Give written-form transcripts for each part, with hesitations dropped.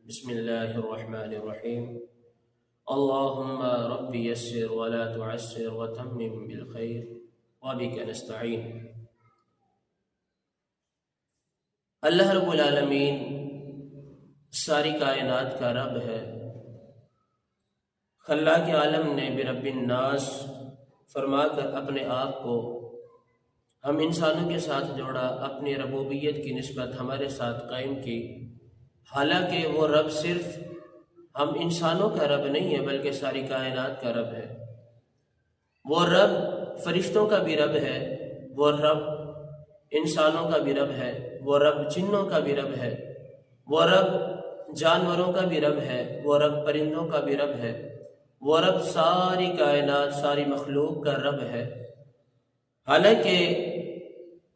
بسم اللہ الرحمن الرحیم اللہم رب یسر ولا تعسر وتمم بالخیر وبک نستعین۔ اللہ رب العالمین ساری کائنات کا رب ہے۔ خلاق عالم نے برب الناس فرما کر اپنے آپ کو ہم انسانوں کے ساتھ جوڑا، اپنی ربوبیت کی نسبت ہمارے ساتھ قائم کی، حالانکہ وہ رب صرف ہم انسانوں کا رب نہیں ہے بلکہ ساری کائنات کا رب ہے۔ وہ رب فرشتوں کا بھی رب ہے، وہ رب انسانوں کا بھی رب ہے، وہ رب جنوں کا بھی رب ہے، وہ رب جانوروں کا بھی رب ہے، وہ رب پرندوں کا بھی رب ہے، وہ رب ساری کائنات ساری مخلوق کا رب ہے۔ حالانکہ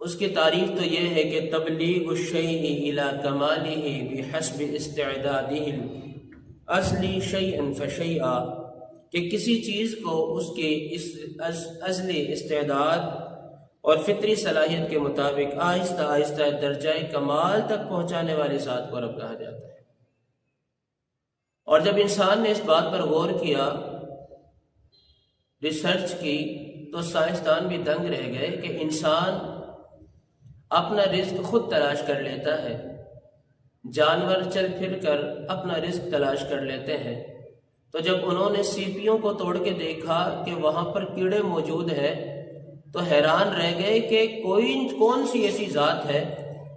اس کی تعریف تو یہ ہے کہ تبلیغ الشیء الی کمالہ بحسب استعدادہ اصلی شیئا فشیئا، کہ کسی چیز کو اس کی ازلی استعداد اور فطری صلاحیت کے مطابق آہستہ آہستہ درجہ کمال تک پہنچانے والی ذات کو رب کہا جاتا ہے۔ اور جب انسان نے اس بات پر غور کیا، ریسرچ کی، تو سائنسدان بھی دنگ رہ گئے کہ انسان اپنا رزق خود تلاش کر لیتا ہے، جانور چل پھر کر اپنا رزق تلاش کر لیتے ہیں۔ تو جب انہوں نے سیپیوں کو توڑ کے دیکھا کہ وہاں پر کیڑے موجود ہیں تو حیران رہ گئے کہ کون سی ایسی ذات ہے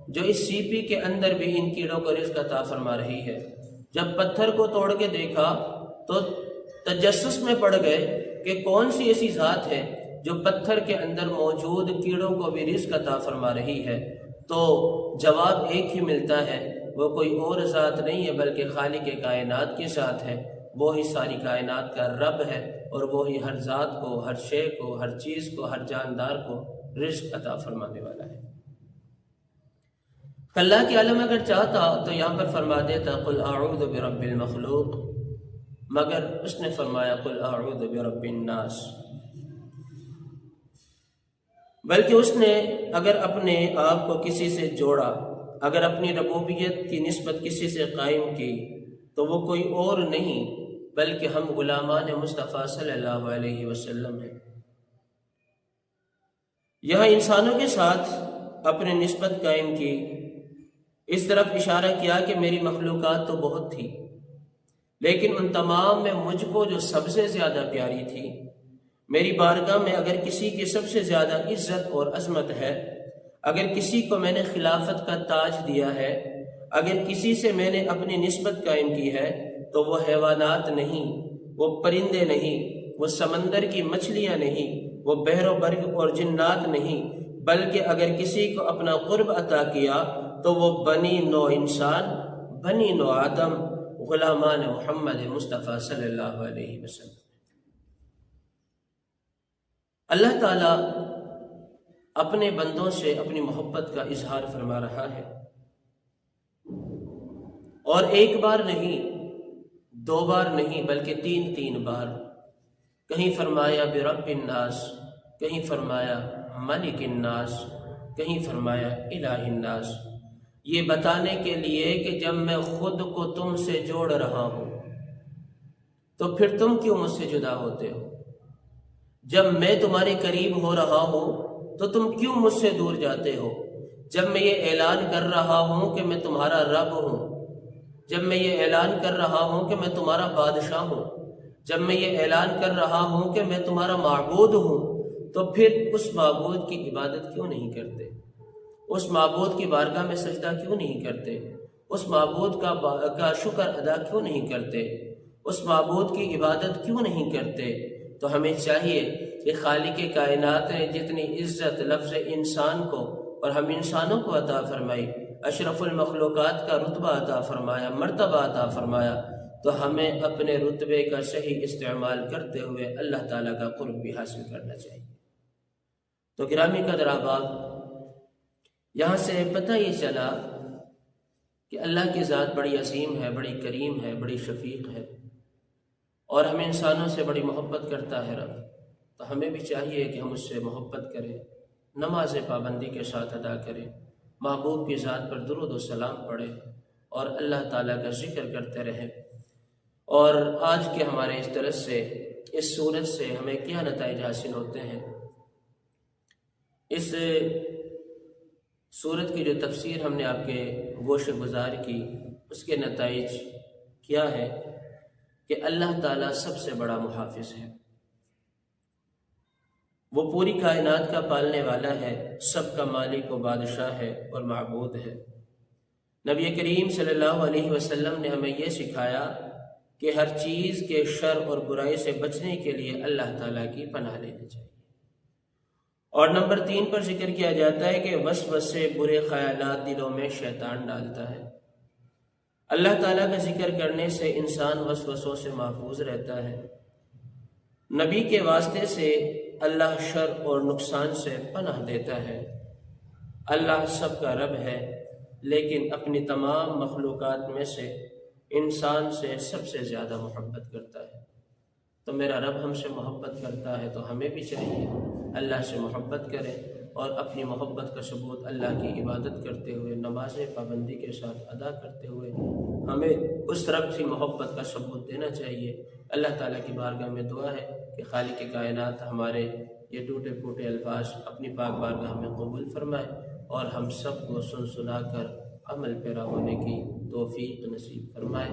جو اس سیپی کے اندر بھی ان کیڑوں کو رزق عطا فرما رہی ہے۔ جب پتھر کو توڑ کے دیکھا تو تجسس میں پڑ گئے کہ کون سی ایسی ذات ہے جو پتھر کے اندر موجود کیڑوں کو بھی رزق عطا فرما رہی ہے۔ تو جواب ایک ہی ملتا ہے، وہ کوئی اور ذات نہیں ہے بلکہ خالق کائنات کی ذات ہے۔ وہی ساری کائنات کا رب ہے اور وہی ہر ذات کو، ہر شے کو، ہر چیز کو، ہر جاندار کو رزق عطا فرمانے والا ہے۔ خلاق عالم اگر چاہتا تو یہاں پر فرما دیتا قل اعوذ برب المخلوق، مگر اس نے فرمایا قل اعوذ برب الناس۔ بلکہ اس نے اگر اپنے آپ کو کسی سے جوڑا، اگر اپنی ربوبیت کی نسبت کسی سے قائم کی، تو وہ کوئی اور نہیں بلکہ ہم غلامان مصطفیٰ صلی اللہ علیہ وسلم ہیں۔ یہاں انسانوں کے ساتھ اپنی نسبت قائم کی، اس طرف اشارہ کیا کہ میری مخلوقات تو بہت تھی، لیکن ان تمام میں مجھ کو جو سب سے زیادہ پیاری تھی، میری بارگاہ میں اگر کسی کی سب سے زیادہ عزت اور عظمت ہے، اگر کسی کو میں نے خلافت کا تاج دیا ہے، اگر کسی سے میں نے اپنی نسبت قائم کی ہے، تو وہ حیوانات نہیں، وہ پرندے نہیں، وہ سمندر کی مچھلیاں نہیں، وہ بحر و بر اور جنات نہیں، بلکہ اگر کسی کو اپنا قرب عطا کیا تو وہ بنی نو انسان، بنی نو آدم، غلامان محمد مصطفیٰ صلی اللہ علیہ وسلم۔ اللہ تعالیٰ اپنے بندوں سے اپنی محبت کا اظہار فرما رہا ہے، اور ایک بار نہیں، دو بار نہیں، بلکہ تین بار۔ کہیں فرمایا برب الناس، کہیں فرمایا ملک الناس، کہیں فرمایا الہ الناس، یہ بتانے کے لیے کہ جب میں خود کو تم سے جوڑ رہا ہوں تو پھر تم کیوں مجھ سے جدا ہوتے ہو؟ جب میں تمہارے قریب ہو رہا ہوں تو تم کیوں مجھ سے دور جاتے ہو؟ جب میں یہ اعلان کر رہا ہوں کہ میں تمہارا رب ہوں، جب میں یہ اعلان کر رہا ہوں کہ میں تمہارا بادشاہ ہوں، جب میں یہ اعلان کر رہا ہوں کہ میں تمہارا معبود ہوں، تو پھر اس معبود کی عبادت کیوں نہیں کرتے؟ اس معبود کی بارگاہ میں سجدہ کیوں نہیں کرتے؟ اس معبود کا شکر ادا کیوں نہیں کرتے؟ اس معبود کی عبادت کیوں نہیں کرتے؟ تو ہمیں چاہیے کہ خالق کائنات نے جتنی عزت لفظ انسان کو اور ہم انسانوں کو عطا فرمائی، اشرف المخلوقات کا رتبہ عطا فرمایا، مرتبہ عطا فرمایا، تو ہمیں اپنے رتبے کا صحیح استعمال کرتے ہوئے اللہ تعالیٰ کا قرب بھی حاصل کرنا چاہیے۔ تو گرامی قدر احباب، یہاں سے پتہ یہ چلا کہ اللہ کی ذات بڑی عظیم ہے، بڑی کریم ہے، بڑی شفیق ہے، اور ہم انسانوں سے بڑی محبت کرتا ہے رب۔ تو ہمیں بھی چاہیے کہ ہم اس سے محبت کریں، نماز پابندی کے ساتھ ادا کریں، محبوب کی ذات پر درود و سلام پڑھیں، اور اللہ تعالیٰ کا ذکر کرتے رہیں۔ اور آج کے ہمارے اس درس سے، اس سورت سے ہمیں کیا نتائج حاصل ہوتے ہیں؟ اس سورت کی جو تفسیر ہم نے آپ کے گوش گزار کی، اس کے نتائج کیا ہے کہ اللہ تعالیٰ سب سے بڑا محافظ ہے، وہ پوری کائنات کا پالنے والا ہے، سب کا مالک و بادشاہ ہے اور معبود ہے۔ نبی کریم صلی اللہ علیہ وسلم نے ہمیں یہ سکھایا کہ ہر چیز کے شر اور برائی سے بچنے کے لیے اللہ تعالیٰ کی پناہ لینی چاہیے۔ اور نمبر 3 پر ذکر کیا جاتا ہے کہ وسوسے، برے خیالات دلوں میں شیطان ڈالتا ہے۔ اللہ تعالیٰ کا ذکر کرنے سے انسان وسوسوں سے محفوظ رہتا ہے۔ نبی کے واسطے سے اللہ شر اور نقصان سے پناہ دیتا ہے۔ اللہ سب کا رب ہے، لیکن اپنی تمام مخلوقات میں سے انسان سے سب سے زیادہ محبت کرتا ہے۔ تو میرا رب ہم سے محبت کرتا ہے تو ہمیں بھی چاہیے اللہ سے محبت کریں، اور اپنی محبت کا ثبوت اللہ کی عبادت کرتے ہوئے، نماز پابندی کے ساتھ ادا کرتے ہوئے ہمیں اس رب کی محبت کا ثبوت دینا چاہیے۔ اللہ تعالیٰ کی بارگاہ میں دعا ہے کہ خالق کائنات ہمارے یہ ٹوٹے پھوٹے الفاظ اپنی پاک بارگاہ میں قبول فرمائے، اور ہم سب کو سن سنا کر عمل پیرا ہونے کی توفیق نصیب فرمائے۔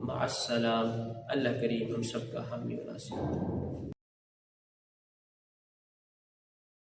مع السلام۔ اللہ کریم ہم سب کا حامی و ناصر۔